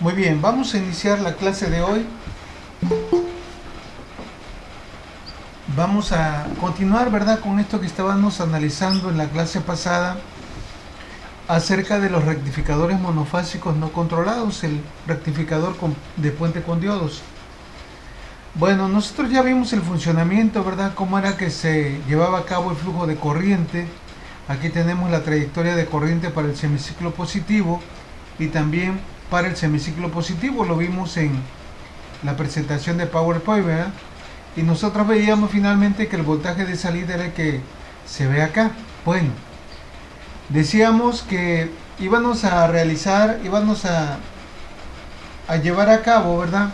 Muy bien, vamos a iniciar la clase de hoy. Vamos a continuar, ¿verdad?, con esto que estábamos analizando en la clase pasada acerca de los rectificadores monofásicos no controlados, el rectificador de puente con diodos. Bueno, nosotros ya vimos el funcionamiento, ¿verdad?, cómo era que se llevaba a cabo el flujo de corriente. Aquí tenemos la trayectoria de corriente para el semiciclo positivo y también para el semiciclo positivo, lo vimos en la presentación de PowerPoint, ¿verdad? Y nosotros veíamos finalmente que el voltaje de salida era el que se ve acá. Bueno, decíamos que íbamos a llevar a cabo, ¿verdad?,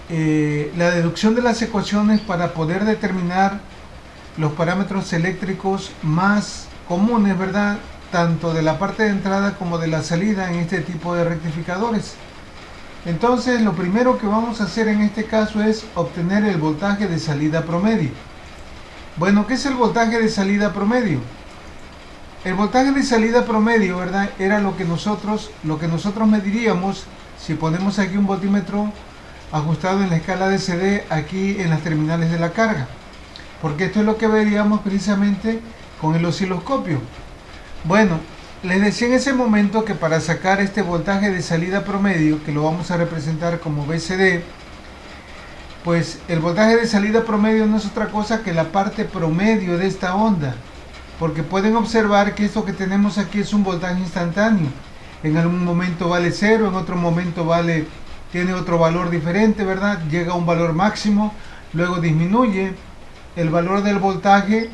la deducción de las ecuaciones para poder determinar los parámetros eléctricos más comunes, ¿verdad?, tanto de la parte de entrada como de la salida en este tipo de rectificadores. Entonces, lo primero que vamos a hacer en este caso es obtener el voltaje de salida promedio. Bueno, ¿qué es el voltaje de salida promedio? El voltaje de salida promedio, ¿verdad?, era lo que nosotros mediríamos si ponemos aquí un voltímetro ajustado en la escala de CD aquí en las terminales de la carga, porque esto es lo que veríamos precisamente con el osciloscopio. Bueno, les decía en ese momento que para sacar este voltaje de salida promedio, que lo vamos a representar como VCD, pues el voltaje de salida promedio no es otra cosa que la parte promedio de esta onda, porque pueden observar que esto que tenemos aquí es un voltaje instantáneo. En algún momento vale 0, en otro momento tiene otro valor diferente, ¿verdad? Llega a un valor máximo, luego disminuye. El valor del voltaje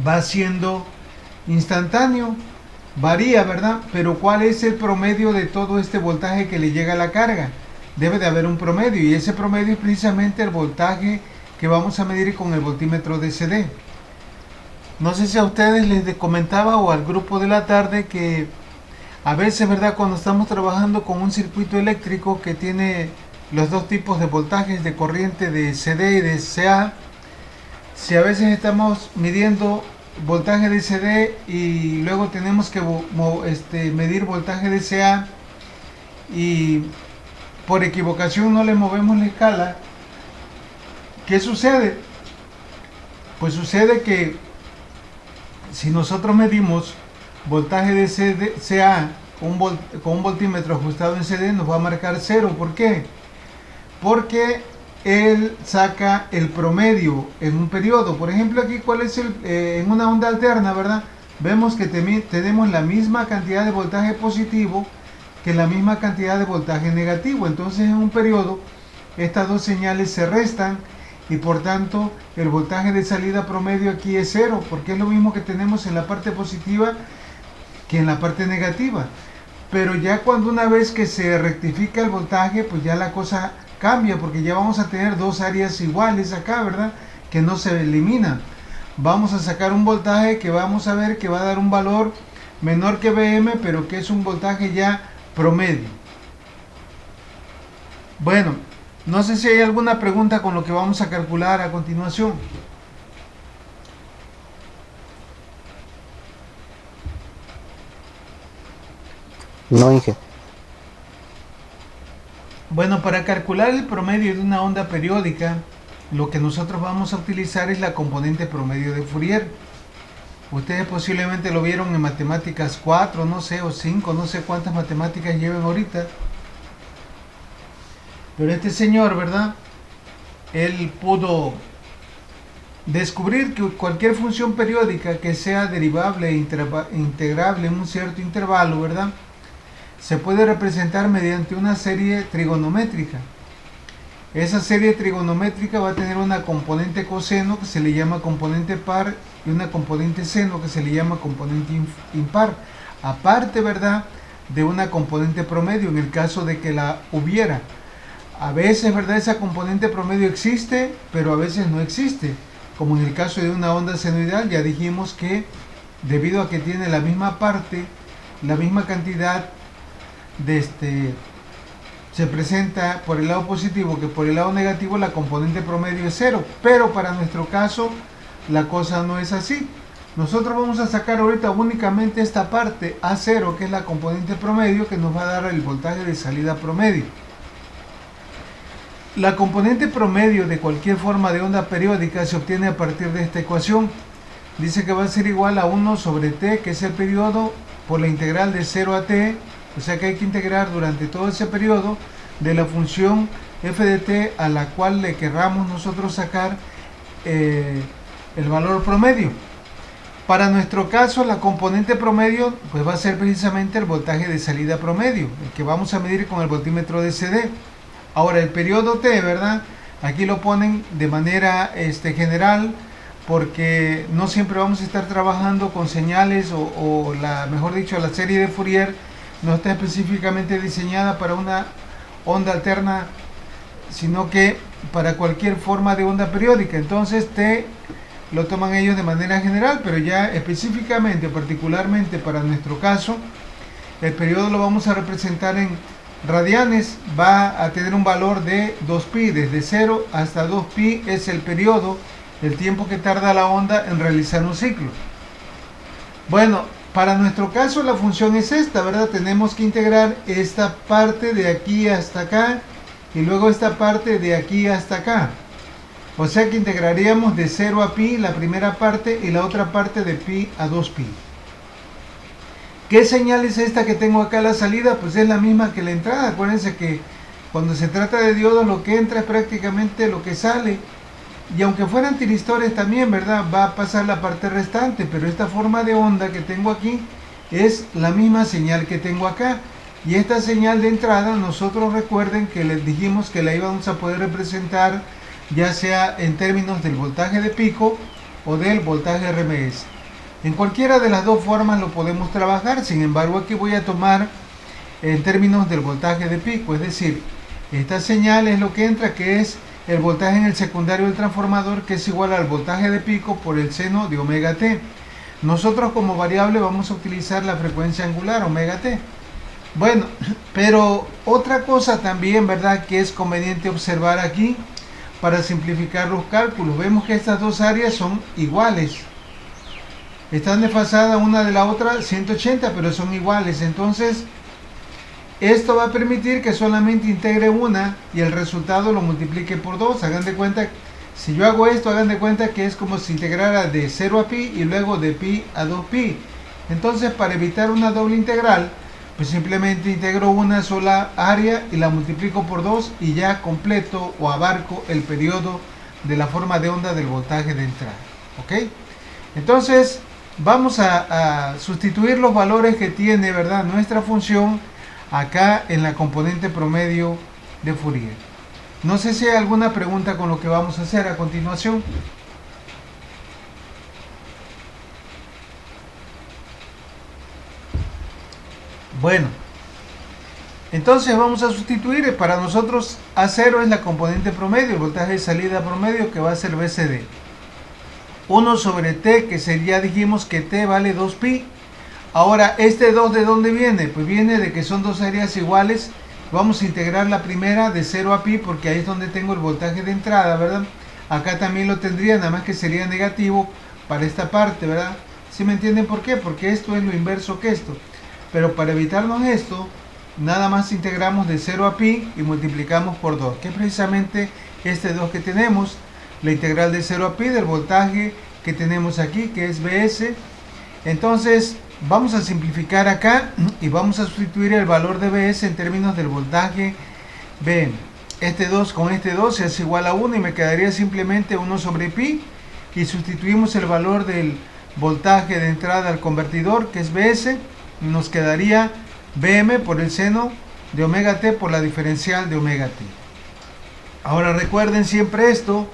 va siendo instantáneo, varía, ¿verdad? Pero ¿cuál es el promedio de todo este voltaje que le llega a la carga? Debe de haber un promedio, y ese promedio es precisamente el voltaje que vamos a medir con el voltímetro DC. No sé si a ustedes les comentaba o al grupo de la tarde que a veces, ¿verdad?, cuando estamos trabajando con un circuito eléctrico que tiene los dos tipos de voltajes de corriente de CD y de CA, si a veces estamos midiendo voltaje de CD y luego tenemos que medir voltaje de CA y por equivocación no le movemos la escala, ¿qué sucede? Pues sucede que si nosotros medimos voltaje de CA con un voltímetro ajustado en CD, nos va a marcar 0. ¿Por qué? Porque él saca el promedio en un periodo. Por ejemplo, aquí, ¿cuál es en una onda alterna, ¿verdad? Vemos que tenemos la misma cantidad de voltaje positivo que la misma cantidad de voltaje negativo. Entonces, en un periodo, estas dos señales se restan y por tanto el voltaje de salida promedio aquí es 0, porque es lo mismo que tenemos en la parte positiva que en la parte negativa. Pero ya cuando una vez que se rectifica el voltaje, pues ya la cosa cambia, porque ya vamos a tener dos áreas iguales acá, ¿verdad?, que no se eliminan. Vamos a sacar un voltaje que vamos a ver que va a dar un valor menor que Vm, pero que es un voltaje ya promedio. Bueno, no sé si hay alguna pregunta con lo que vamos a calcular a continuación. No, Inge. Bueno, para calcular el promedio de una onda periódica, lo que nosotros vamos a utilizar es la componente promedio de Fourier. Ustedes posiblemente lo vieron en matemáticas 4, no sé, o 5, no sé cuántas matemáticas lleven ahorita. Pero este señor, ¿verdad?, él pudo descubrir que cualquier función periódica que sea derivable e integrable en un cierto intervalo, ¿verdad?, se puede representar mediante una serie trigonométrica. Esa serie trigonométrica va a tener una componente coseno que se le llama componente par y una componente seno que se le llama componente impar. Aparte, ¿verdad?, de una componente promedio en el caso de que la hubiera. A veces, ¿verdad?, esa componente promedio existe, pero a veces no existe. Como en el caso de una onda senoidal, ya dijimos que debido a que tiene la misma parte, la misma cantidad se presenta por el lado positivo que por el lado negativo, la componente promedio es 0. Pero para nuestro caso la cosa no es así. nosotros vamos a sacar ahorita únicamente esta parte A0, que es la componente promedio, que nos va a dar el voltaje de salida promedio. La componente promedio de cualquier forma de onda periódica se obtiene a partir de esta ecuación. Dice que va a ser igual a 1 sobre t, que es el periodo, por la integral de 0 a t, o sea que hay que integrar durante todo ese periodo de la función f de t a la cual le querramos nosotros sacar el valor promedio. Para nuestro caso, la componente promedio pues va a ser precisamente el voltaje de salida promedio, el que vamos a medir con el voltímetro de CD. Ahora, el periodo T, ¿verdad? Aquí lo ponen de manera general, porque no siempre vamos a estar trabajando con señales mejor dicho, la serie de Fourier no está específicamente diseñada para una onda alterna, sino que para cualquier forma de onda periódica. Entonces T lo toman ellos de manera general, pero ya específicamente, particularmente para nuestro caso, el periodo lo vamos a representar en radianes. Va a tener un valor de 2pi, desde 0 hasta 2pi es el periodo, el tiempo que tarda la onda en realizar un ciclo. Bueno, para nuestro caso la función es esta, ¿verdad? Tenemos que integrar esta parte de aquí hasta acá y luego esta parte de aquí hasta acá. O sea que integraríamos de 0 a pi la primera parte y la otra parte de pi a 2pi. ¿Qué señal es esta que tengo acá a la salida? Pues es la misma que la entrada. Acuérdense que cuando se trata de diodos lo que entra es prácticamente lo que sale. Y aunque fueran tiristores también, ¿verdad? Va a pasar la parte restante, pero esta forma de onda que tengo aquí es la misma señal que tengo acá. Y esta señal de entrada, nosotros recuerden que les dijimos que la íbamos a poder representar ya sea en términos del voltaje de pico o del voltaje RMS. En cualquiera de las dos formas lo podemos trabajar, sin embargo aquí voy a tomar en términos del voltaje de pico, es decir, esta señal es lo que entra, que es el voltaje en el secundario del transformador, que es igual al voltaje de pico por el seno de omega t. Nosotros como variable vamos a utilizar la frecuencia angular, omega t. Bueno, pero otra cosa también, ¿verdad?, que es conveniente observar aquí para simplificar los cálculos. Vemos que estas dos áreas son iguales. Están desfasadas una de la otra 180, pero son iguales. Entonces, esto va a permitir que solamente integre una y el resultado lo multiplique por 2. Hagan de cuenta, si yo hago esto, hagan de cuenta que es como si integrara de 0 a pi y luego de pi a 2pi. Entonces, para evitar una doble integral, pues simplemente integro una sola área y la multiplico por 2 y ya completo o abarco el periodo de la forma de onda del voltaje de entrada. ¿Ok? Entonces vamos a sustituir los valores que tiene, ¿verdad?, nuestra función acá en la componente promedio de Fourier. No sé si hay alguna pregunta con lo que vamos a hacer a continuación. Bueno, entonces vamos a sustituir. Para nosotros A0 es la componente promedio, el voltaje de salida promedio, que va a ser BCD. 1 sobre T, que sería, dijimos que T vale 2pi. Ahora, ¿este 2 de dónde viene? Pues viene de que son dos áreas iguales. Vamos a integrar la primera de 0 a pi, porque ahí es donde tengo el voltaje de entrada, ¿verdad? Acá también lo tendría, nada más que sería negativo para esta parte, ¿verdad? ¿Sí me entienden por qué? Porque esto es lo inverso que esto. Pero para evitarnos esto, nada más integramos de 0 a pi y multiplicamos por 2, que es precisamente este 2 que tenemos, la integral de 0 a pi del voltaje que tenemos aquí, que es Bs. Entonces vamos a simplificar acá y vamos a sustituir el valor de Bs en términos del voltaje Bm. Este 2 con este 2 se hace igual a 1 y me quedaría simplemente 1 sobre pi, y sustituimos el valor del voltaje de entrada al convertidor, que es Bs. Nos quedaría Bm por el seno de omega t por la diferencial de omega t. Ahora recuerden siempre esto,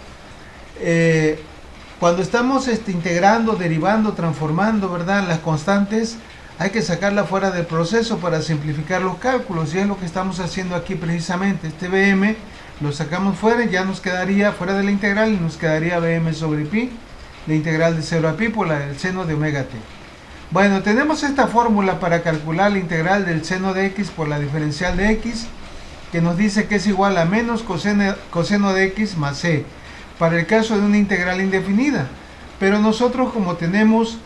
cuando estamos integrando, derivando, transformando, ¿verdad?, las constantes, hay que sacarla fuera del proceso para simplificar los cálculos, y es lo que estamos haciendo aquí precisamente. Este Bm lo sacamos fuera y ya nos quedaría fuera de la integral, y nos quedaría Bm sobre pi, la integral de 0 a pi por el seno de omega t. Bueno, tenemos esta fórmula para calcular la integral del seno de x por la diferencial de x, que nos dice que es igual a menos coseno de x más c, para el caso de una integral indefinida. Pero nosotros, como tenemos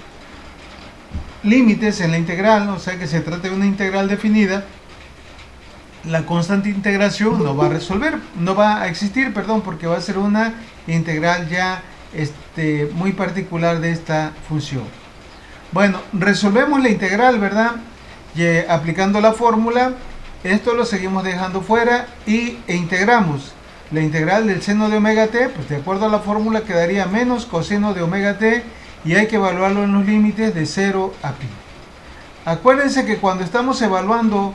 límites en la integral, o sea que se trata de una integral definida, la constante integración no va a resolver, no va a existir, perdón, porque va a ser una integral ya muy particular de esta función. Bueno, resolvemos la integral, ¿verdad? Y, aplicando la fórmula, esto lo seguimos dejando fuera e integramos. La integral del seno de omega t, pues de acuerdo a la fórmula quedaría menos coseno de omega t, y hay que evaluarlo en los límites de 0 a pi. Acuérdense que cuando estamos evaluando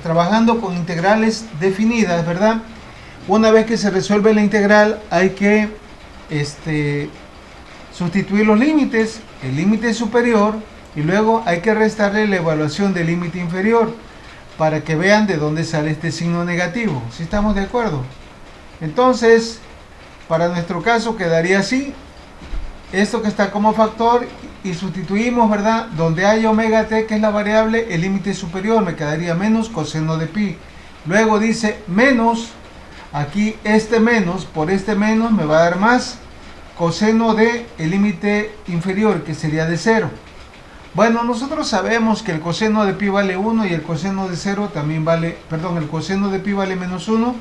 trabajando con integrales definidas, ¿verdad? Una vez que se resuelve la integral hay que sustituir los límites, el límite superior, y luego hay que restarle la evaluación del límite inferior para que vean de dónde sale este signo negativo. ¿Sí estamos de acuerdo? Entonces, para nuestro caso quedaría así, esto que está como factor, y sustituimos, ¿verdad? Donde hay omega t, que es la variable, el límite superior, me quedaría menos coseno de pi. Luego dice menos, aquí menos, por menos me va a dar más coseno de el límite inferior, que sería de 0. Bueno, nosotros sabemos que el coseno de pi vale 1 y el coseno de 0 también vale, perdón, el coseno de pi vale menos 1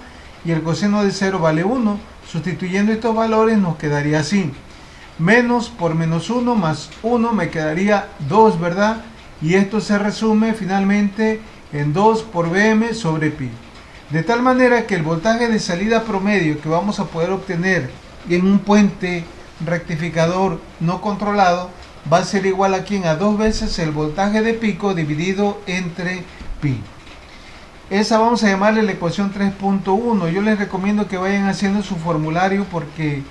y el coseno de 0 vale 1. Sustituyendo estos valores nos quedaría así. Menos por menos 1 más 1 me quedaría 2, ¿verdad? Y esto se resume finalmente en 2 por Vm sobre pi. De tal manera que el voltaje de salida promedio que vamos a poder obtener en un puente rectificador no controlado va a ser igual aquí a 2 veces el voltaje de pico dividido entre pi. Esa vamos a llamarle la ecuación 3.1. Yo les recomiendo que vayan haciendo su formulario porque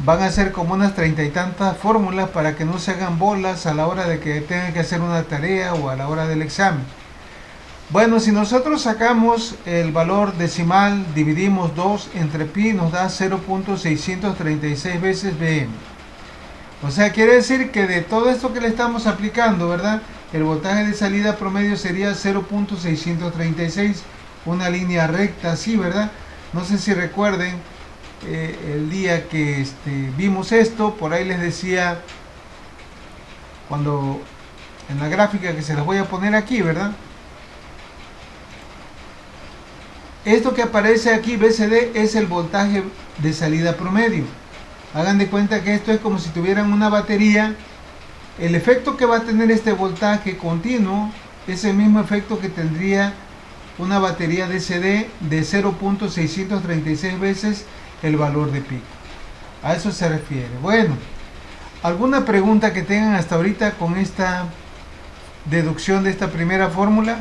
van a ser como unas 30 y tantas fórmulas para que no se hagan bolas a la hora de que tengan que hacer una tarea o a la hora del examen. Bueno, si nosotros sacamos el valor decimal, dividimos 2 entre pi, nos da 0.636 veces Vm. O sea, quiere decir que de todo esto que le estamos aplicando, ¿verdad? El voltaje de salida promedio sería 0.636, una línea recta así, ¿verdad? No sé si recuerden el día que vimos esto, por ahí les decía, cuando en la gráfica que se las voy a poner aquí, ¿verdad? Esto que aparece aquí, BCD, es el voltaje de salida promedio. Hagan de cuenta que esto es como si tuvieran una batería. El efecto que va a tener este voltaje continuo es el mismo efecto que tendría una batería DCD de 0.636 veces el valor de pico. A eso se refiere. Bueno, ¿alguna pregunta que tengan hasta ahorita con esta deducción de esta primera fórmula?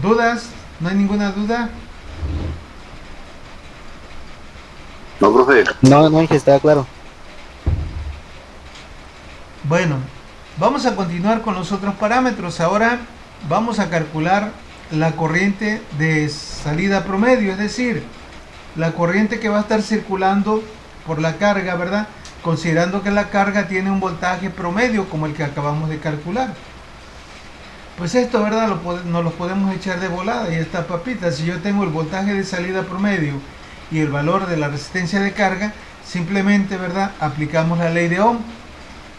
¿Dudas? ¿No hay ninguna duda? No, profe. No, Inge, está claro. Bueno, vamos a continuar con los otros parámetros. Ahora vamos a calcular la corriente de salida promedio, es decir, la corriente que va a estar circulando por la carga, ¿verdad? Considerando que la carga tiene un voltaje promedio como el que acabamos de calcular. Pues esto, ¿verdad? Nos lo podemos echar de volada y esta papita. Si yo tengo el voltaje de salida promedio y el valor de la resistencia de carga, simplemente, ¿verdad?, aplicamos la ley de Ohm,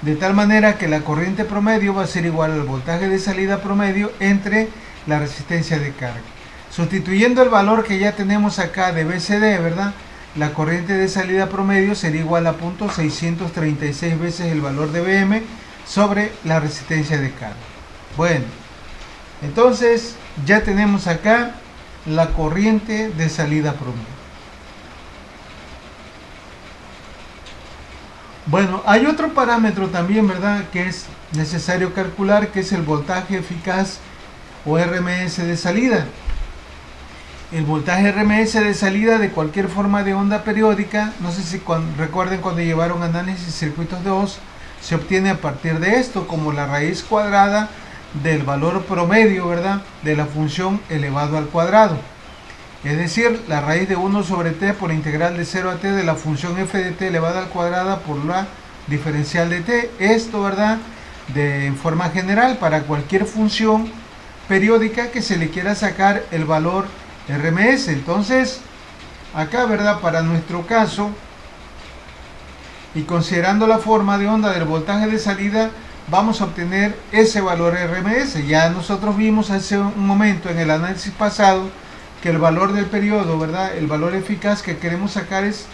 de tal manera que la corriente promedio va a ser igual al voltaje de salida promedio entre la resistencia de carga. Sustituyendo el valor que ya tenemos acá de BCD, ¿verdad?, la corriente de salida promedio sería igual a 0.636 veces el valor de Vm sobre la resistencia de carga. Bueno, entonces ya tenemos acá la corriente de salida promedio. Bueno, hay otro parámetro también, ¿verdad?, que es necesario calcular, que es el voltaje eficaz o RMS de salida. El voltaje RMS de salida de cualquier forma de onda periódica, no sé si recuerden cuando llevaron análisis de circuitos de Ohm, se obtiene a partir de esto, como la raíz cuadrada del valor promedio, ¿verdad?, de la función elevado al cuadrado. Es decir, la raíz de 1 sobre t por integral de 0 a t de la función f de t elevada al cuadrado por la diferencial de t. Esto, ¿verdad?, en forma general para cualquier función periódica que se le quiera sacar el valor RMS. Entonces, acá, ¿verdad? Para nuestro caso, y considerando la forma de onda del voltaje de salida, vamos a obtener ese valor RMS. Ya nosotros vimos hace un momento en el análisis pasado que el valor del periodo, ¿verdad? El valor eficaz que queremos sacar es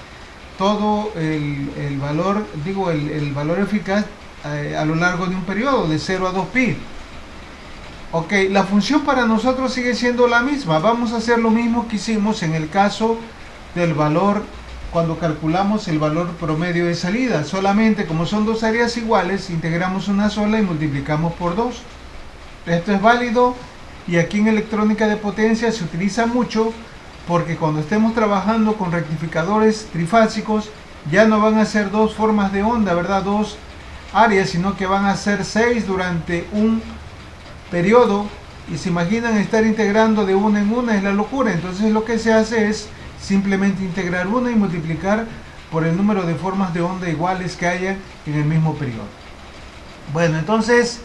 todo el valor, el valor eficaz a lo largo de un periodo de 0 a 2pi. Ok, la función para nosotros sigue siendo la misma. Vamos a hacer lo mismo que hicimos en el caso del valor cuando calculamos el valor promedio de salida. Solamente como son dos áreas iguales, integramos una sola y multiplicamos por 2. Esto es válido y aquí en electrónica de potencia se utiliza mucho porque cuando estemos trabajando con rectificadores trifásicos ya no van a ser dos formas de onda, ¿verdad? Dos áreas, sino que van a ser 6 durante un periodo, y se imaginan estar integrando de una en una, es la locura. Entonces lo que se hace es simplemente integrar una y multiplicar por el número de formas de onda iguales que haya en el mismo periodo. Bueno, entonces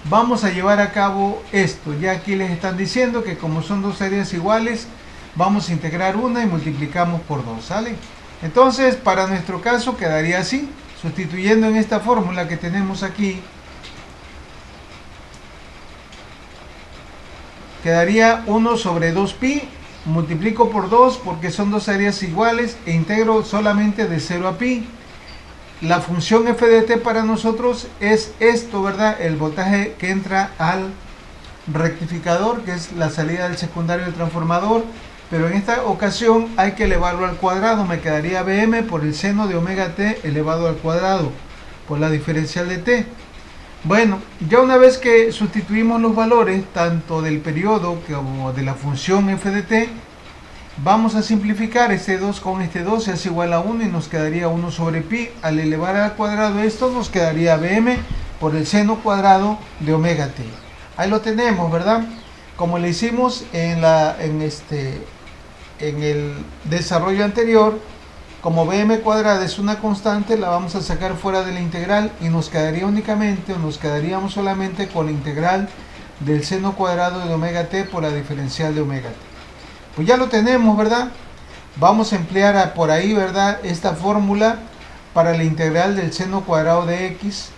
vamos a llevar a cabo esto. Ya aquí les están diciendo que como son dos áreas iguales, vamos a integrar una y multiplicamos por 2, ¿sale? Entonces para nuestro caso quedaría así, sustituyendo en esta fórmula que tenemos aquí, quedaría 1 sobre 2pi, multiplico por 2 porque son dos áreas iguales e integro solamente de 0 a pi. La función f de t para nosotros es esto, ¿verdad? El voltaje que entra al rectificador, que es la salida del secundario del transformador, pero en esta ocasión hay que elevarlo al cuadrado. Me quedaría Vm por el seno de omega t elevado al cuadrado por la diferencial de t. Bueno, ya una vez que sustituimos los valores tanto del periodo como de la función f de t, vamos a simplificar este 2 con este 2, se hace igual a 1 y nos quedaría 1 sobre pi. Al elevar al cuadrado esto nos quedaría Vm por el seno cuadrado de omega t. Ahí lo tenemos, ¿verdad? Como le hicimos en el desarrollo anterior, como Vm cuadrada es una constante, la vamos a sacar fuera de la integral y nos quedaría únicamente, o nos quedaríamos solamente con la integral del seno cuadrado de omega t por la diferencial de omega t. Pues ya lo tenemos, ¿verdad? Vamos a emplear por ahí, ¿verdad?, esta fórmula para la integral del seno cuadrado de x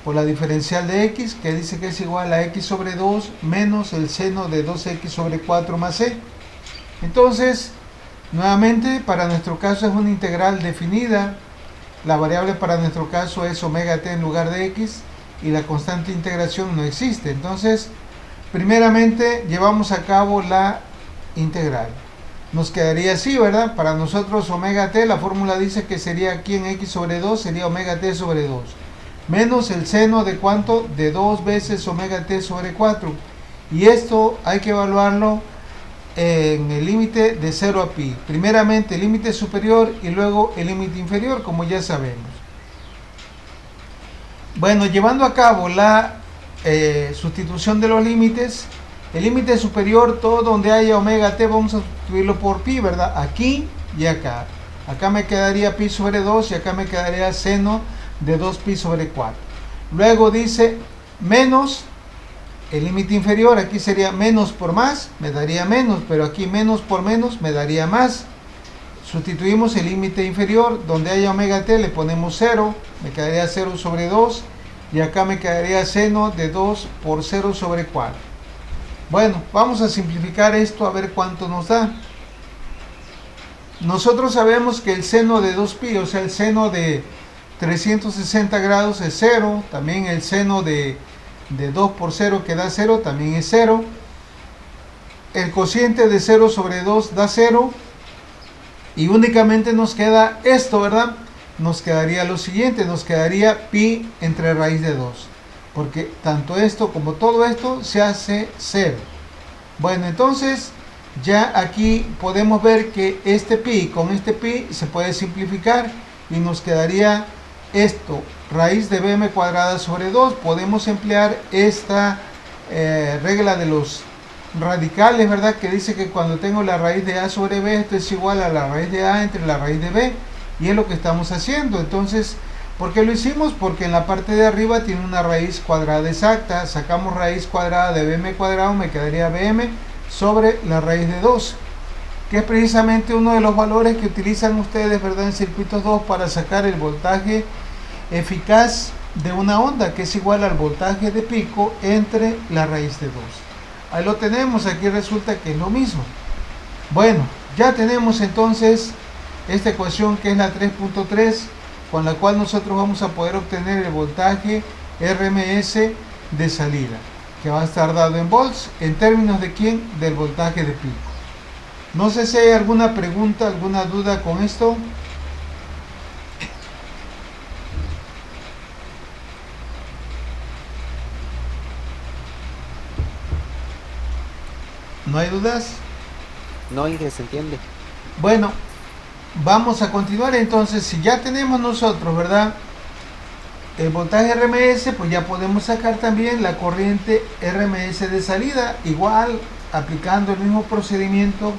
por la diferencial de x, que dice que es igual a x sobre 2 menos el seno de 2x sobre 4 más c. Entonces, nuevamente, para nuestro caso es una integral definida. La variable para nuestro caso es omega t en lugar de x y la constante de integración no existe. Entonces, primeramente llevamos a cabo la integral. Nos quedaría así, ¿verdad? Para nosotros omega t, la fórmula dice que sería aquí en x sobre 2, sería omega t sobre 2. Menos el seno de ¿cuánto? De 2 veces omega t sobre 4. Y esto hay que evaluarlo en el límite de 0 a pi. Primeramente el límite superior y luego el límite inferior, como ya sabemos. Bueno, llevando a cabo la sustitución de los límites, el límite superior, todo donde haya omega t, vamos a sustituirlo por pi, ¿verdad? Aquí y acá. Acá me quedaría pi sobre 2 y acá me quedaría seno de 2pi sobre 4. Luego dice menos el límite inferior, aquí sería menos por más, me daría menos, pero aquí menos por menos me daría más. Sustituimos el límite inferior, donde haya omega t le ponemos 0, me quedaría 0 sobre 2 y acá me quedaría seno de 2 por 0 sobre 4. Bueno, vamos a simplificar esto a ver cuánto nos da. Nosotros sabemos que el seno de 2pi, o sea el seno de 360 grados es 0, también el seno de 2 por 0 que da 0 también es 0. El cociente de 0 sobre 2 da 0 y únicamente nos queda esto, ¿verdad? Nos quedaría lo siguiente, nos quedaría pi entre raíz de 2, porque tanto esto como todo esto se hace 0. Bueno, entonces ya aquí podemos ver que este pi con este pi se puede simplificar y nos quedaría esto, raíz de Vm cuadrada sobre 2. Podemos emplear esta regla de los radicales, ¿verdad? Que dice que cuando tengo la raíz de a sobre b, esto es igual a la raíz de a entre la raíz de b, y es lo que estamos haciendo. Entonces ¿Por qué lo hicimos? Porque en la parte de arriba tiene una raíz cuadrada exacta. Sacamos raíz cuadrada de bm cuadrado, me quedaría bm sobre la raíz de 2, que es precisamente uno de los valores que utilizan ustedes, ¿verdad?, en circuitos 2 para sacar el voltaje eficaz de una onda, que es igual al voltaje de pico entre la raíz de 2. Ahí lo tenemos, aquí resulta que es lo mismo. Bueno, ya tenemos entonces esta ecuación que es la 3.3, con la cual nosotros vamos a poder obtener el voltaje RMS de salida, que va a estar dado en volts, en términos de ¿quién? Del voltaje de pico. No sé si hay alguna pregunta, alguna duda con esto. ¿No hay dudas? No, Inge, se entiende. Bueno, vamos a continuar entonces. Si ya tenemos nosotros, ¿verdad?, el voltaje RMS, pues ya podemos sacar también la corriente RMS de salida, igual aplicando el mismo procedimiento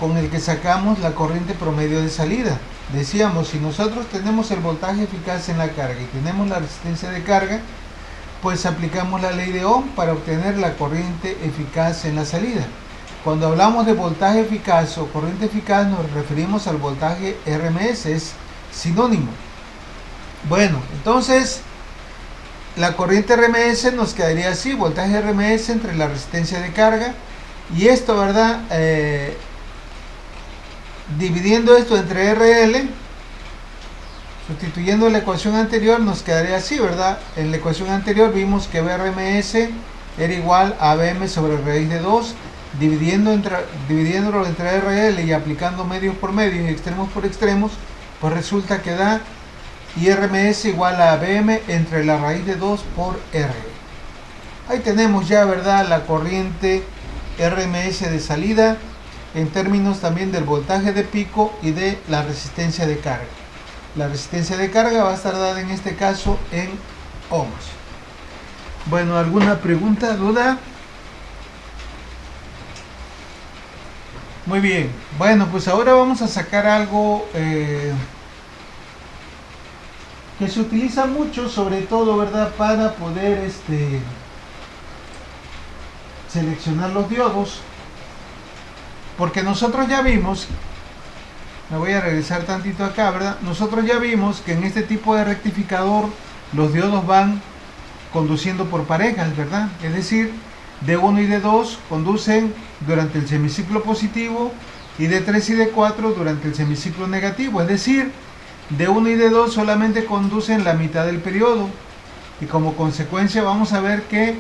con el que sacamos la corriente promedio de salida. Decíamos, si nosotros tenemos el voltaje eficaz en la carga y tenemos la resistencia de carga, pues aplicamos la ley de Ohm para obtener la corriente eficaz en la salida. Cuando hablamos de voltaje eficaz o corriente eficaz nos referimos al voltaje RMS, es sinónimo. Bueno, entonces la corriente RMS nos quedaría así, voltaje RMS entre la resistencia de carga, y esto, ¿verdad?, dividiendo esto entre RL, sustituyendo la ecuación anterior, nos quedaría así, ¿verdad? En la ecuación anterior vimos que VRMS era igual a Bm sobre raíz de 2, dividiéndolo entre RL y aplicando medios por medios y extremos por extremos, pues resulta que da IRMS igual a Bm entre la raíz de 2 por R. Ahí tenemos ya, ¿verdad?, la corriente RMS de salida en términos también del voltaje de pico y de la resistencia de carga. La resistencia de carga va a estar dada en este caso en ohms. Bueno, ¿alguna pregunta, duda? Muy bien. Bueno, pues ahora vamos a sacar algo que se utiliza mucho, sobre todo, ¿verdad?, para poder seleccionar los diodos. Porque nosotros ya vimos, me voy a regresar tantito acá, ¿verdad? Nosotros ya vimos que en este tipo de rectificador los diodos van conduciendo por parejas, ¿verdad? Es decir, D1 y D2 conducen durante el semiciclo positivo y D3 y D4 durante el semiciclo negativo. Es decir, D1 y D2 solamente conducen la mitad del periodo, y como consecuencia vamos a ver que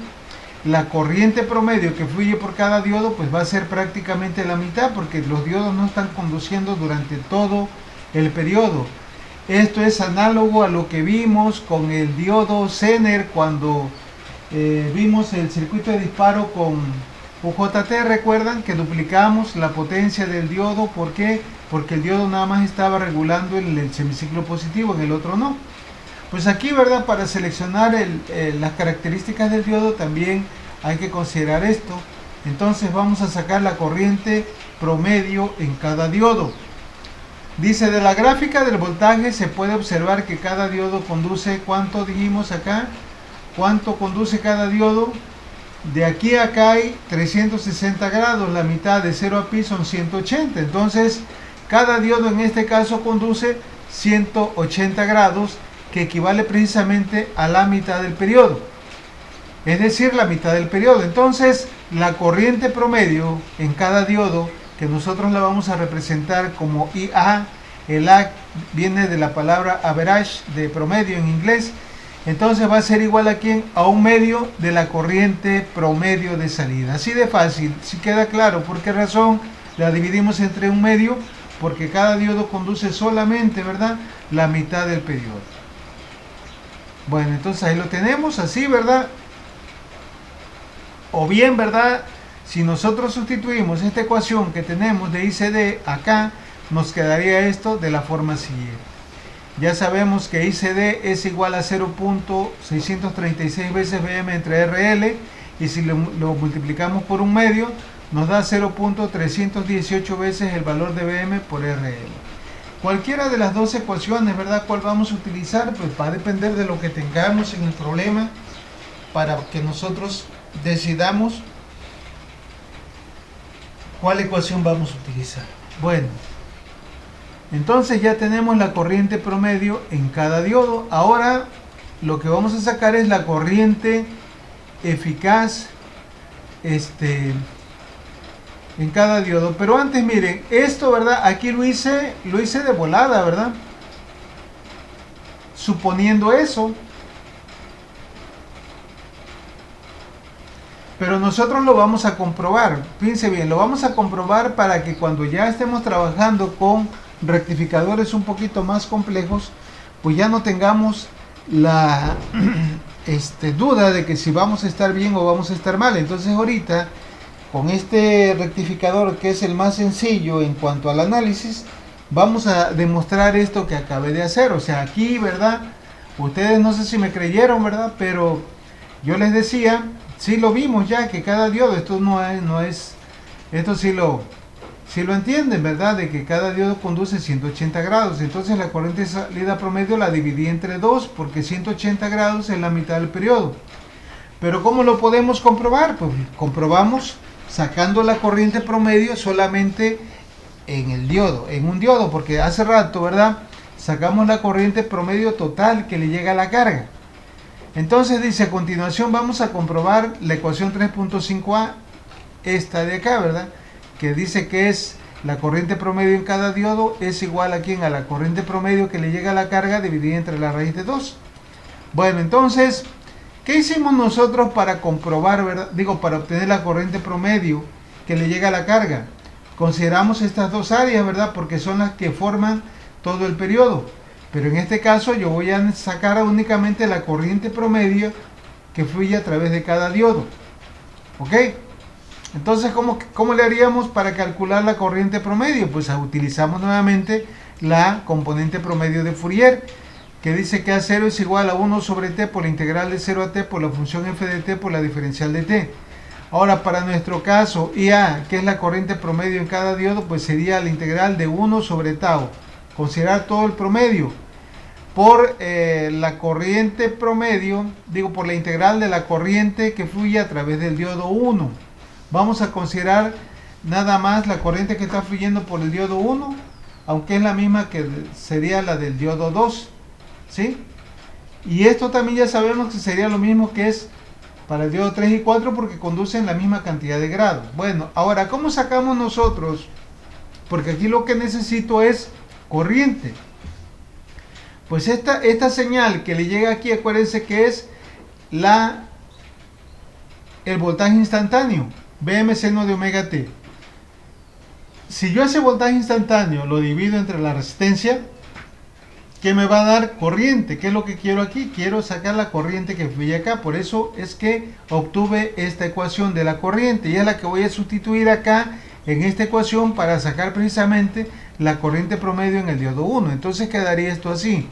la corriente promedio que fluye por cada diodo pues va a ser prácticamente la mitad, porque los diodos no están conduciendo durante todo el periodo. Esto es análogo a lo que vimos con el diodo Zener cuando vimos el circuito de disparo con UJT. Recuerdan que duplicamos la potencia del diodo. ¿Por qué? Porque el diodo nada más estaba regulando el semiciclo positivo, en el otro no. Pues aquí, ¿verdad?, para seleccionar las características del diodo también hay que considerar esto. Entonces vamos a sacar la corriente promedio en cada diodo. Dice, de la gráfica del voltaje se puede observar que cada diodo conduce, ¿cuánto dijimos acá? ¿Cuánto conduce cada diodo? De aquí a acá hay 360 grados, la mitad de 0 a pi son 180. Entonces, cada diodo en este caso conduce 180 grados, que equivale precisamente a la mitad del periodo, es decir, la mitad del periodo. Entonces, la corriente promedio en cada diodo, que nosotros la vamos a representar como IA, el A viene de la palabra average, de promedio en inglés, entonces va a ser igual a ¿quién? A un medio de la corriente promedio de salida. Así de fácil. Si queda claro por qué razón la dividimos entre un medio, porque cada diodo conduce solamente, ¿verdad?, la mitad del periodo. Bueno, entonces ahí lo tenemos así, ¿verdad? O bien, ¿verdad?, si nosotros sustituimos esta ecuación que tenemos de ICD acá, nos quedaría esto de la forma siguiente. Ya sabemos que ICD es igual a 0.636 veces Bm entre RL, y si lo multiplicamos por un medio, nos da 0.318 veces el valor de Bm por RL. cualquiera de las dos ecuaciones, ¿verdad? ¿Cuál vamos a utilizar? Pues va a depender de lo que tengamos en el problema para que nosotros decidamos cuál ecuación vamos a utilizar. Bueno, entonces ya tenemos la corriente promedio en cada diodo. Ahora lo que vamos a sacar es la corriente eficaz en cada diodo. Pero antes miren, esto, ¿verdad? Aquí lo hice de volada, ¿verdad? Suponiendo eso. Pero nosotros lo vamos a comprobar. Fíjense bien, lo vamos a comprobar para que cuando ya estemos trabajando con rectificadores un poquito más complejos, pues ya no tengamos la duda de que si vamos a estar bien o vamos a estar mal. Entonces ahorita con este rectificador, que es el más sencillo en cuanto al análisis, vamos a demostrar esto que acabé de hacer. O sea, aquí, ¿verdad? Ustedes no sé si me creyeron, ¿verdad? Pero yo les decía, sí lo vimos ya, que cada diodo, esto esto sí lo entienden, ¿verdad? De que cada diodo conduce 180 grados. Entonces la corriente de salida promedio la dividí entre 2, porque 180 grados es la mitad del periodo. Pero ¿cómo lo podemos comprobar? Pues comprobamos sacando la corriente promedio solamente en el diodo, en un diodo, porque hace rato, ¿verdad? Sacamos la corriente promedio total que le llega a la carga. Entonces dice, a continuación vamos a comprobar la ecuación 3.5a, esta de acá, ¿verdad? Que dice que es la corriente promedio en cada diodo es igual a ¿quién? A la corriente promedio que le llega a la carga dividida entre la raíz de 2. Bueno, entonces, ¿qué hicimos nosotros para comprobar, verdad? Para obtener la corriente promedio que le llega a la carga? Consideramos estas dos áreas, ¿verdad? Porque son las que forman todo el periodo. Pero en este caso yo voy a sacar únicamente la corriente promedio que fluye a través de cada diodo. ¿Ok? Entonces, ¿cómo le haríamos para calcular la corriente promedio? Pues utilizamos nuevamente la componente promedio de Fourier, que dice que A0 es igual a 1 sobre t por la integral de 0 a t por la función f de t por la diferencial de t. Ahora, para nuestro caso, IA, que es la corriente promedio en cada diodo, pues sería la integral de 1 sobre tau. Considerar todo el promedio por la corriente promedio, por la integral de la corriente que fluye a través del diodo 1. Vamos a considerar nada más la corriente que está fluyendo por el diodo 1, aunque es la misma que sería la del diodo 2, ¿sí? Y esto también ya sabemos que sería lo mismo que es para el diodo 3 y 4 porque conducen la misma cantidad de grados. Bueno, ahora, ¿cómo sacamos nosotros? Porque aquí lo que necesito es corriente. Pues esta señal que le llega aquí, acuérdense que es el voltaje instantáneo, Vm seno de omega t. Si yo ese voltaje instantáneo lo divido entre la resistencia, ¿qué me va a dar? Corriente. ¿Qué es lo que quiero aquí? Quiero sacar la corriente que fluye acá. Por eso es que obtuve esta ecuación de la corriente y es la que voy a sustituir acá en esta ecuación para sacar precisamente la corriente promedio en el diodo 1. Entonces quedaría esto así.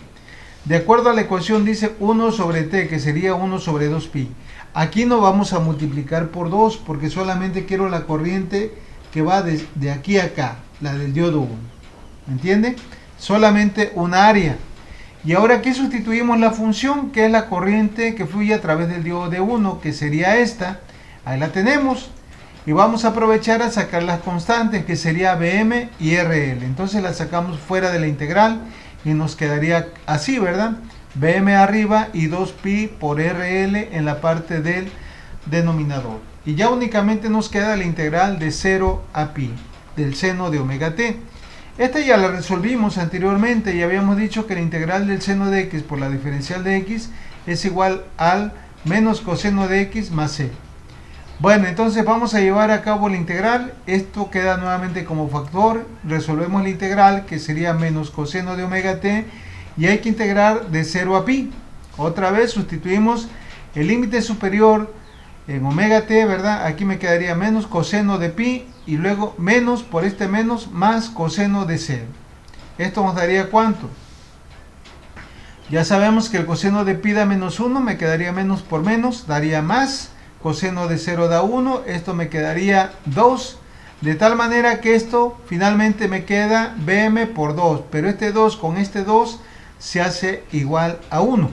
De acuerdo a la ecuación dice 1 sobre t, que sería 1 sobre 2pi. Aquí no vamos a multiplicar por 2 porque solamente quiero la corriente que va de aquí a acá, la del diodo 1. ¿Me entiende? Solamente una área. Y ahora aquí sustituimos la función, que es la corriente que fluye a través del diodo de 1, que sería esta. Ahí la tenemos. Y vamos a aprovechar a sacar las constantes, que sería Vm y RL. Entonces las sacamos fuera de la integral y nos quedaría así, ¿verdad? Vm arriba y 2pi por RL en la parte del denominador. Y ya únicamente nos queda la integral de 0 a pi del seno de omega t. Esta ya la resolvimos anteriormente y habíamos dicho que la integral del seno de x por la diferencial de x es igual al menos coseno de x más c. Bueno, entonces vamos a llevar a cabo la integral. Esto queda nuevamente como factor. Resolvemos la integral, que sería menos coseno de omega t, y hay que integrar de 0 a pi. Otra vez sustituimos el límite superior en omega t, ¿verdad? Aquí me quedaría menos coseno de pi y luego menos por este menos más coseno de 0. Esto nos daría ¿cuánto? Ya sabemos que el coseno de pi da menos 1, me quedaría menos por menos, daría más. Coseno de 0 da 1, esto me quedaría 2. De tal manera que esto finalmente me queda BM por 2, pero este 2 con este 2 se hace igual a 1.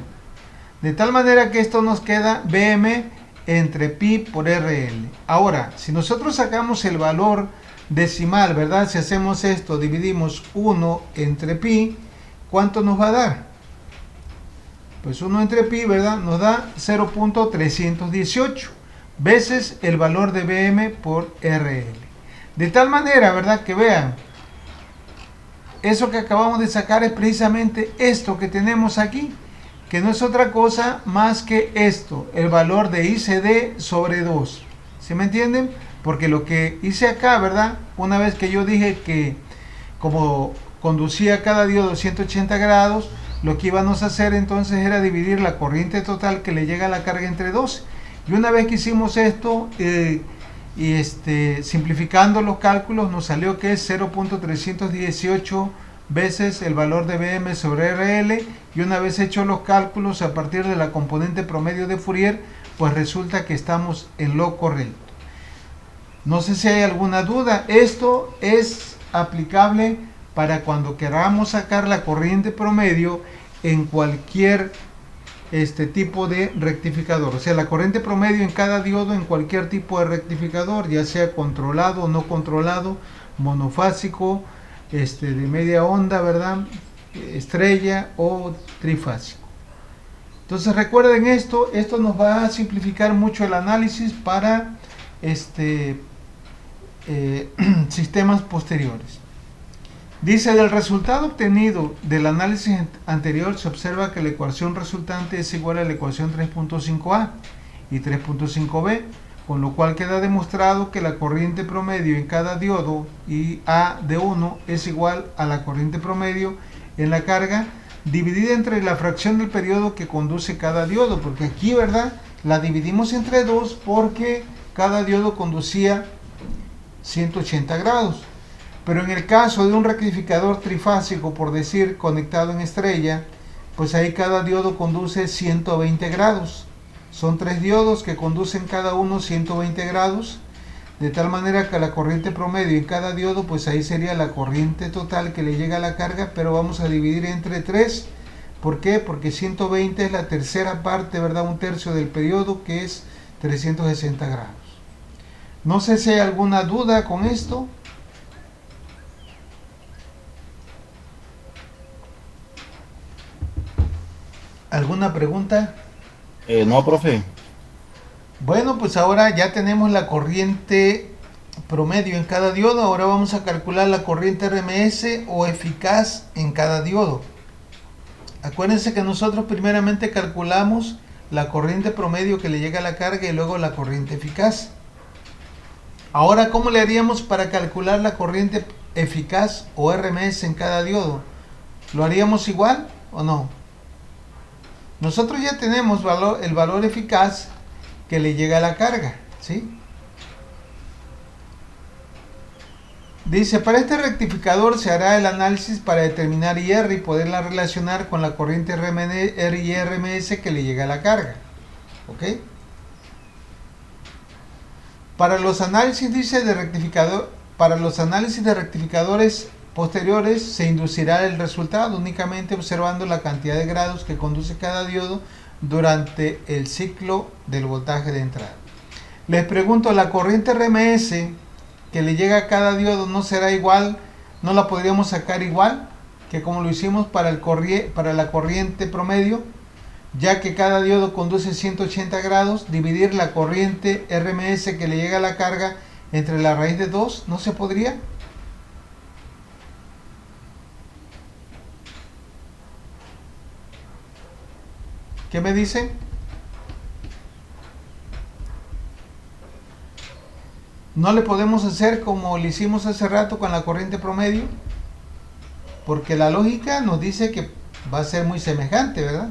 De tal manera que esto nos queda BM entre pi por RL. Ahora, si nosotros sacamos el valor decimal, ¿verdad? Si hacemos esto, dividimos 1 entre pi, ¿cuánto nos va a dar? Pues 1 entre pi, ¿verdad? Nos da 0.318 veces el valor de BM por RL. De tal manera, ¿verdad? Que vean, eso que acabamos de sacar es precisamente esto que tenemos aquí, que no es otra cosa más que esto, el valor de ICD sobre 2. ¿Sí me entienden? Porque lo que hice acá, ¿verdad? Una vez que yo dije que como conducía cada diodo 180 grados, lo que íbamos a hacer entonces era dividir la corriente total que le llega a la carga entre 12. Y una vez que hicimos esto, simplificando los cálculos, nos salió que es 0.318 veces el valor de BM sobre RL, y una vez hechos los cálculos a partir de la componente promedio de Fourier, pues resulta que estamos en lo correcto. No sé si hay alguna duda. Esto es aplicable para cuando queramos sacar la corriente promedio en cualquier tipo de rectificador, o sea, la corriente promedio en cada diodo en cualquier tipo de rectificador, ya sea controlado o no controlado, monofásico, de media onda, ¿verdad? Estrella o trifásico. Entonces recuerden esto nos va a simplificar mucho el análisis para sistemas posteriores. Dice, del resultado obtenido del análisis anterior se observa que la ecuación resultante es igual a la ecuación 3.5a y 3.5b, con lo cual queda demostrado que la corriente promedio en cada diodo y A de 1 es igual a la corriente promedio en la carga dividida entre la fracción del periodo que conduce cada diodo, porque aquí, ¿verdad?, la dividimos entre 2 porque cada diodo conducía 180 grados. Pero en el caso de un rectificador trifásico, por decir, conectado en estrella, pues ahí cada diodo conduce 120 grados. Son 3 diodos que conducen cada uno 120 grados, de tal manera que la corriente promedio en cada diodo, pues ahí sería la corriente total que le llega a la carga, pero vamos a dividir entre 3. ¿Por qué? Porque 120 es la tercera parte, ¿verdad? Un tercio del periodo, que es 360 grados. No sé si hay alguna duda con esto. ¿Alguna pregunta? No, profe. Bueno, pues ahora ya tenemos la corriente promedio en cada diodo. Ahora vamos a calcular la corriente RMS o eficaz en cada diodo. Acuérdense que nosotros primeramente calculamos la corriente promedio que le llega a la carga y luego la corriente eficaz. Ahora, ¿cómo le haríamos para calcular la corriente eficaz o RMS en cada diodo? ¿Lo haríamos igual o no? Nosotros ya tenemos el valor eficaz que le llega a la carga, ¿sí? Dice, para este rectificador se hará el análisis para determinar IR y poderla relacionar con la corriente R y RMS que le llega a la carga. ¿Ok? Para los análisis, dice, para los análisis de rectificadores posteriores se inducirá el resultado únicamente observando la cantidad de grados que conduce cada diodo durante el ciclo del voltaje de entrada. Les pregunto, ¿la corriente RMS que le llega a cada diodo no será igual, no la podríamos sacar igual que como lo hicimos para la corriente promedio? Ya que cada diodo conduce 180 grados, dividir la corriente RMS que le llega a la carga entre la raíz de 2, ¿no se podría? ¿Qué me dicen? ¿No le podemos hacer como lo hicimos hace rato con la corriente promedio? Porque la lógica nos dice que va a ser muy semejante, ¿verdad?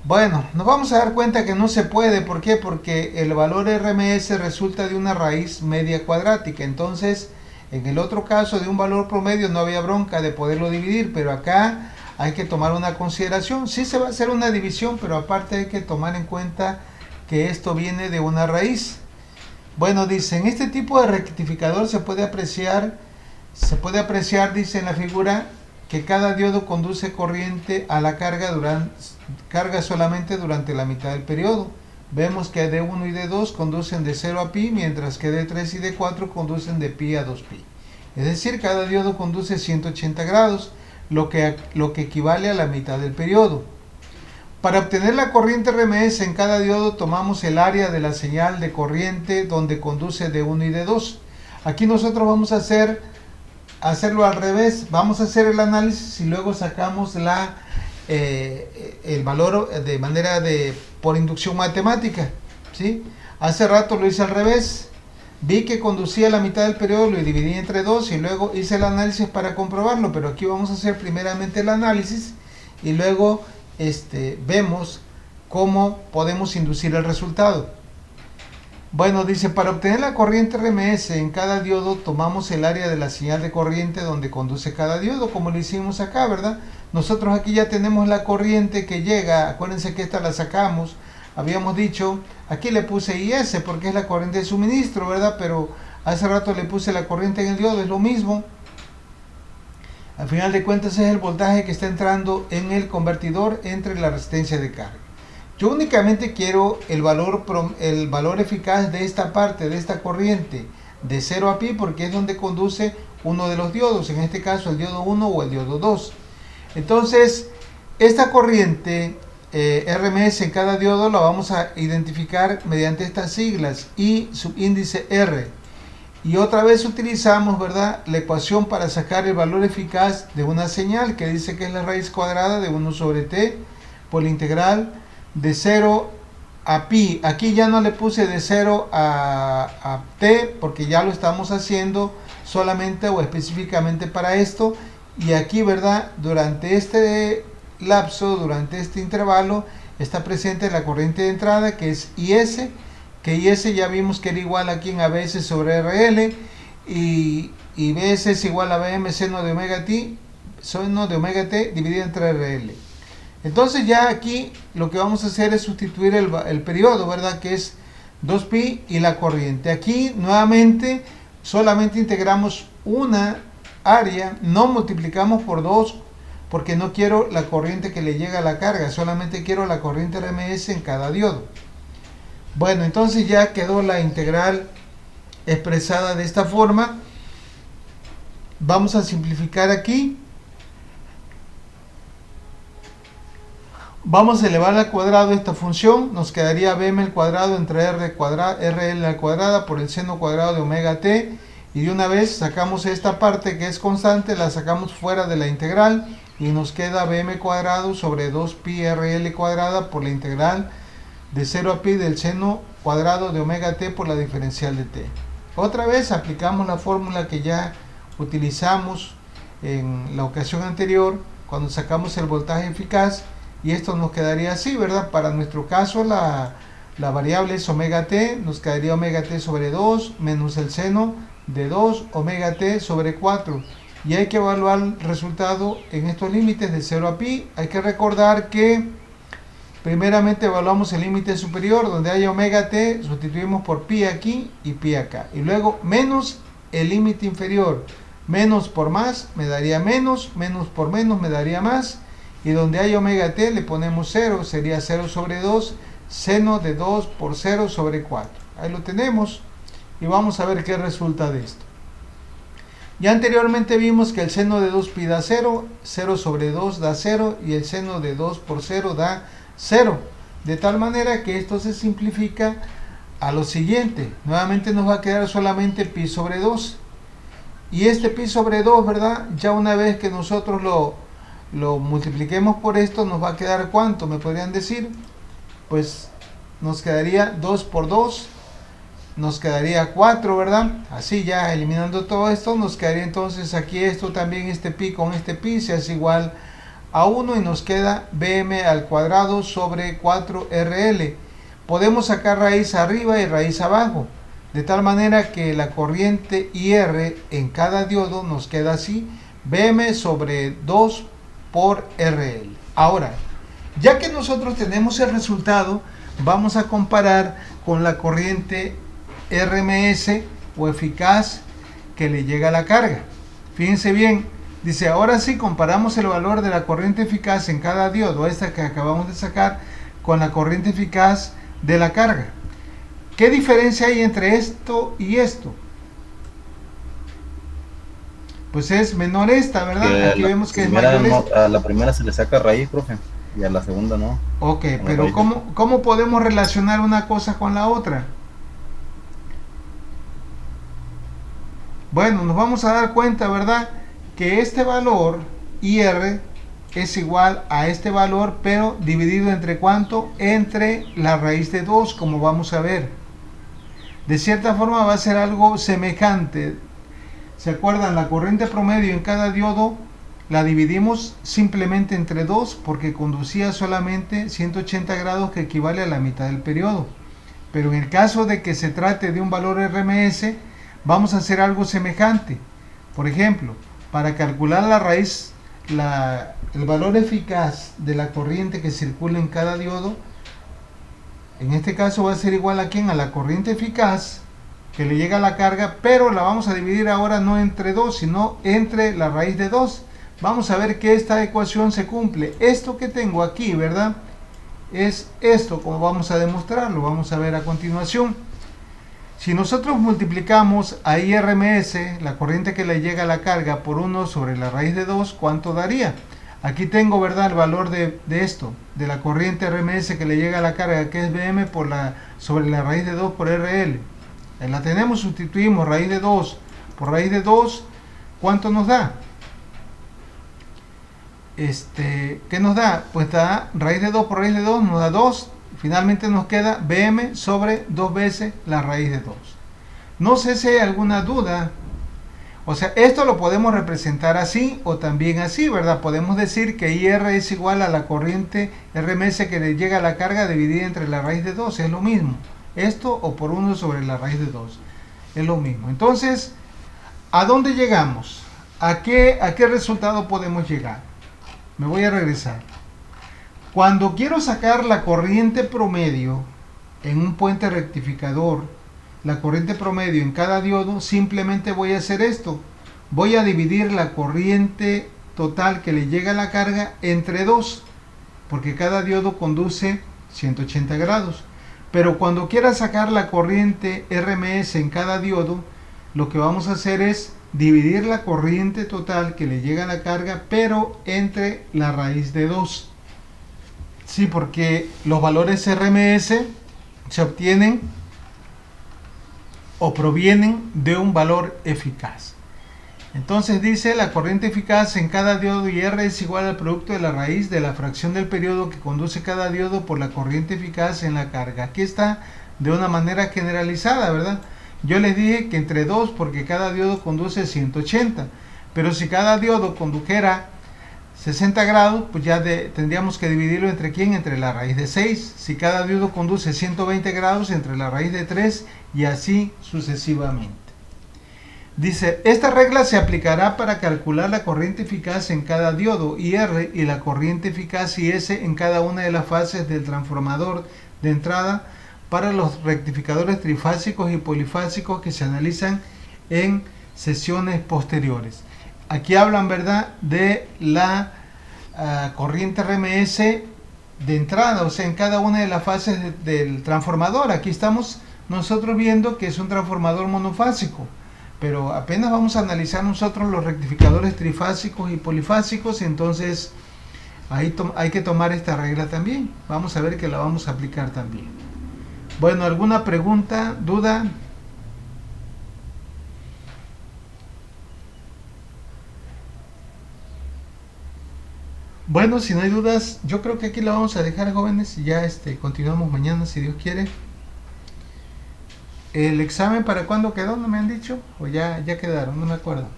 Bueno, nos vamos a dar cuenta que no se puede. ¿Por qué? Porque el valor RMS resulta de una raíz media cuadrática. Entonces, en el otro caso de un valor promedio no había bronca de poderlo dividir, pero acá hay que tomar una consideración. Sí se va a hacer una división, pero aparte hay que tomar en cuenta que esto viene de una raíz. Bueno, dice, en este tipo de rectificador se puede apreciar, dice en la figura, que cada diodo conduce corriente a la carga solamente durante la mitad del periodo. Vemos que D1 y D2 conducen de 0 a pi, mientras que D3 y D4 conducen de pi a 2pi. Es decir, cada diodo conduce 180 grados, lo que equivale a la mitad del periodo. Para obtener la corriente RMS en cada diodo tomamos el área de la señal de corriente donde conduce D1 y D2. Aquí nosotros vamos a hacerlo al revés. Vamos a hacer el análisis y luego sacamos el valor de manera por inducción matemática, ¿sí? Hace rato lo hice al revés. Vi que conducía la mitad del periodo, lo dividí entre 2 y luego hice el análisis para comprobarlo, pero aquí vamos a hacer primeramente el análisis y luego vemos cómo podemos inducir el resultado. Bueno, dice, para obtener la corriente RMS en cada diodo tomamos el área de la señal de corriente donde conduce cada diodo, como lo hicimos acá, ¿verdad? Nosotros aquí ya tenemos la corriente que llega, acuérdense que esta la sacamos, habíamos dicho, aquí le puse IS porque es la corriente de suministro, ¿verdad? Pero hace rato le puse la corriente en el diodo, es lo mismo. Al final de cuentas es el voltaje que está entrando en el convertidor entre la resistencia de carga. Yo únicamente quiero el valor eficaz de esta parte, de esta corriente, de 0 a pi, porque es donde conduce uno de los diodos, en este caso el diodo 1 o el diodo 2. Entonces, esta corriente RMS en cada diodo la vamos a identificar mediante estas siglas, I subíndice R. Y otra vez utilizamos, ¿verdad?, la ecuación para sacar el valor eficaz de una señal que dice que es la raíz cuadrada de 1 sobre t por la integral de 0 a pi. Aquí ya no le puse de 0 a t porque ya lo estamos haciendo solamente o específicamente para esto. Y aquí, ¿verdad?, durante este lapso, durante este intervalo, está presente la corriente de entrada que es IS, que IS ya vimos que era igual aquí en ABS sobre RL, y BS es igual a BM seno de omega t dividido entre RL. Entonces ya aquí lo que vamos a hacer es sustituir el periodo, ¿verdad?, que es 2pi, y la corriente. Aquí nuevamente solamente integramos una área, no multiplicamos por 2 porque no quiero la corriente que le llega a la carga, solamente quiero la corriente RMS en cada diodo. Bueno, entonces ya quedó la integral expresada de esta forma. Vamos a simplificar aquí. Vamos a elevar al cuadrado esta función. Nos quedaría bm al cuadrado entre rl al cuadrado por el seno cuadrado de omega t. Y de una vez sacamos esta parte que es constante, la sacamos fuera de la integral. Y nos queda bm cuadrado sobre 2pi rl cuadrada por la integral de 0 a pi del seno cuadrado de omega t por la diferencial de t. Otra vez aplicamos la fórmula que ya utilizamos en la ocasión anterior cuando sacamos el voltaje eficaz, y esto nos quedaría así, ¿verdad? Para nuestro caso la variable es omega t, nos quedaría omega t sobre 2 menos el seno de 2 omega t sobre 4, y hay que evaluar el resultado en estos límites de 0 a pi. Hay que recordar que primeramente evaluamos el límite superior, donde haya omega t, sustituimos por pi aquí y pi acá. Y luego menos el límite inferior. Menos por más me daría menos, menos por menos me daría más. Y donde hay omega t le ponemos 0, sería 0 sobre 2, seno de 2 por 0 sobre 4. Ahí lo tenemos y vamos a ver qué resulta de esto. Ya anteriormente vimos que el seno de 2pi da 0, 0 sobre 2 da 0 y el seno de 2 por 0 da 0, de tal manera que esto se simplifica a lo siguiente. Nuevamente nos va a quedar solamente pi sobre 2, y este pi sobre 2, ¿verdad?, ya una vez que nosotros lo multipliquemos por esto, nos va a quedar ¿cuánto? ¿Me podrían decir? Pues nos quedaría 2 por 2, nos quedaría 4, ¿verdad? Así ya eliminando todo esto, nos quedaría entonces aquí esto también, este pi con este pi se hace igual a 1 y nos queda bm al cuadrado sobre 4rl. Podemos sacar raíz arriba y raíz abajo, de tal manera que la corriente IR en cada diodo nos queda así, bm sobre 2 por RL. Ahora, ya que nosotros tenemos el resultado, vamos a comparar con la corriente RMS o eficaz que le llega a la carga. Fíjense bien, dice, ahora sí comparamos el valor de la corriente eficaz en cada diodo, esta que acabamos de sacar, con la corriente eficaz de la carga. ¿Qué diferencia hay entre esto y esto? Pues es menor esta, ¿verdad? Aquí vemos que es mayor esta. A la primera se le saca raíz, profe, y a la segunda no. Ok, pero ¿cómo podemos relacionar una cosa con la otra? Bueno, nos vamos a dar cuenta, ¿verdad? Que este valor IR es igual a este valor, pero dividido entre ¿cuánto? Entre la raíz de 2, como vamos a ver. De cierta forma va a ser algo semejante. ¿Se acuerdan? La corriente promedio en cada diodo la dividimos simplemente entre 2 porque conducía solamente 180 grados, que equivale a la mitad del periodo. Pero en el caso de que se trate de un valor RMS, vamos a hacer algo semejante. Por ejemplo, para calcular la raíz, el valor eficaz de la corriente que circula en cada diodo, en este caso va a ser igual a ¿quién? A la corriente eficaz que le llega a la carga, pero la vamos a dividir ahora no entre 2, sino entre la raíz de 2. Vamos a ver que esta ecuación se cumple. Esto que tengo aquí, ¿verdad? Es esto, como vamos a demostrarlo. Vamos a ver a continuación. Si nosotros multiplicamos a IRMS, la corriente que le llega a la carga, por 1 sobre la raíz de 2, ¿cuánto daría? Aquí tengo, ¿verdad?, el valor de esto, de la corriente RMS que le llega a la carga, que es Bm sobre la raíz de 2 por RL. Ahí la tenemos, sustituimos raíz de 2 por raíz de 2, ¿cuánto nos da? ¿Qué nos da? Pues da raíz de 2 por raíz de 2, nos da 2. Finalmente nos queda Bm sobre 2 veces la raíz de 2. No sé si hay alguna duda. O sea, esto lo podemos representar así o también así, ¿verdad? Podemos decir que IR es igual a la corriente RMS que le llega a la carga dividida entre la raíz de 2. Es lo mismo. Esto o por 1 sobre la raíz de 2. Es lo mismo. Entonces, ¿a dónde llegamos? ¿A qué resultado podemos llegar? Me voy a regresar. Cuando quiero sacar la corriente promedio en un puente rectificador, la corriente promedio en cada diodo, simplemente voy a hacer esto. Voy a dividir la corriente total que le llega a la carga entre 2, porque cada diodo conduce 180 grados. Pero cuando quiera sacar la corriente RMS en cada diodo, lo que vamos a hacer es dividir la corriente total que le llega a la carga, pero entre la raíz de 2. Sí, porque los valores RMS se obtienen o provienen de un valor eficaz. Entonces dice, la corriente eficaz en cada diodo IR es igual al producto de la raíz de la fracción del periodo que conduce cada diodo por la corriente eficaz en la carga. Aquí está de una manera generalizada, ¿verdad? Yo les dije que entre 2 porque cada diodo conduce 180, pero si cada diodo condujera 60 grados, pues ya tendríamos que dividirlo entre ¿quién? Entre la raíz de 6. Si cada diodo conduce 120 grados, entre la raíz de 3 y así sucesivamente. Dice, esta regla se aplicará para calcular la corriente eficaz en cada diodo IR y la corriente eficaz IS en cada una de las fases del transformador de entrada para los rectificadores trifásicos y polifásicos que se analizan en sesiones posteriores. Aquí hablan, ¿verdad?, de la corriente RMS de entrada, o sea, en cada una de las fases del transformador. Aquí estamos nosotros viendo que es un transformador monofásico, pero apenas vamos a analizar nosotros los rectificadores trifásicos y polifásicos, entonces ahí hay que tomar esta regla también. Vamos a ver que la vamos a aplicar también. Bueno, ¿alguna pregunta, duda? Bueno, si no hay dudas, yo creo que aquí la vamos a dejar, jóvenes, y ya continuamos mañana, si Dios quiere. ¿El examen para cuándo quedó? ¿No me han dicho? ¿O ya quedaron? No me acuerdo.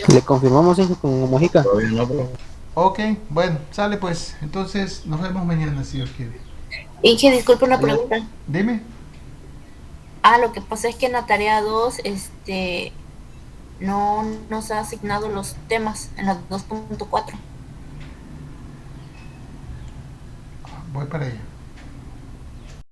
Le confirmamos eso con Mojica. Todavía no, profe. Ok, bueno, sale pues. Entonces, nos vemos mañana, si Dios quiere. Inge, disculpe una pregunta. Dime. Lo que pasa es que en la tarea 2, no nos ha asignado los temas en la 2.4. Voy para allá.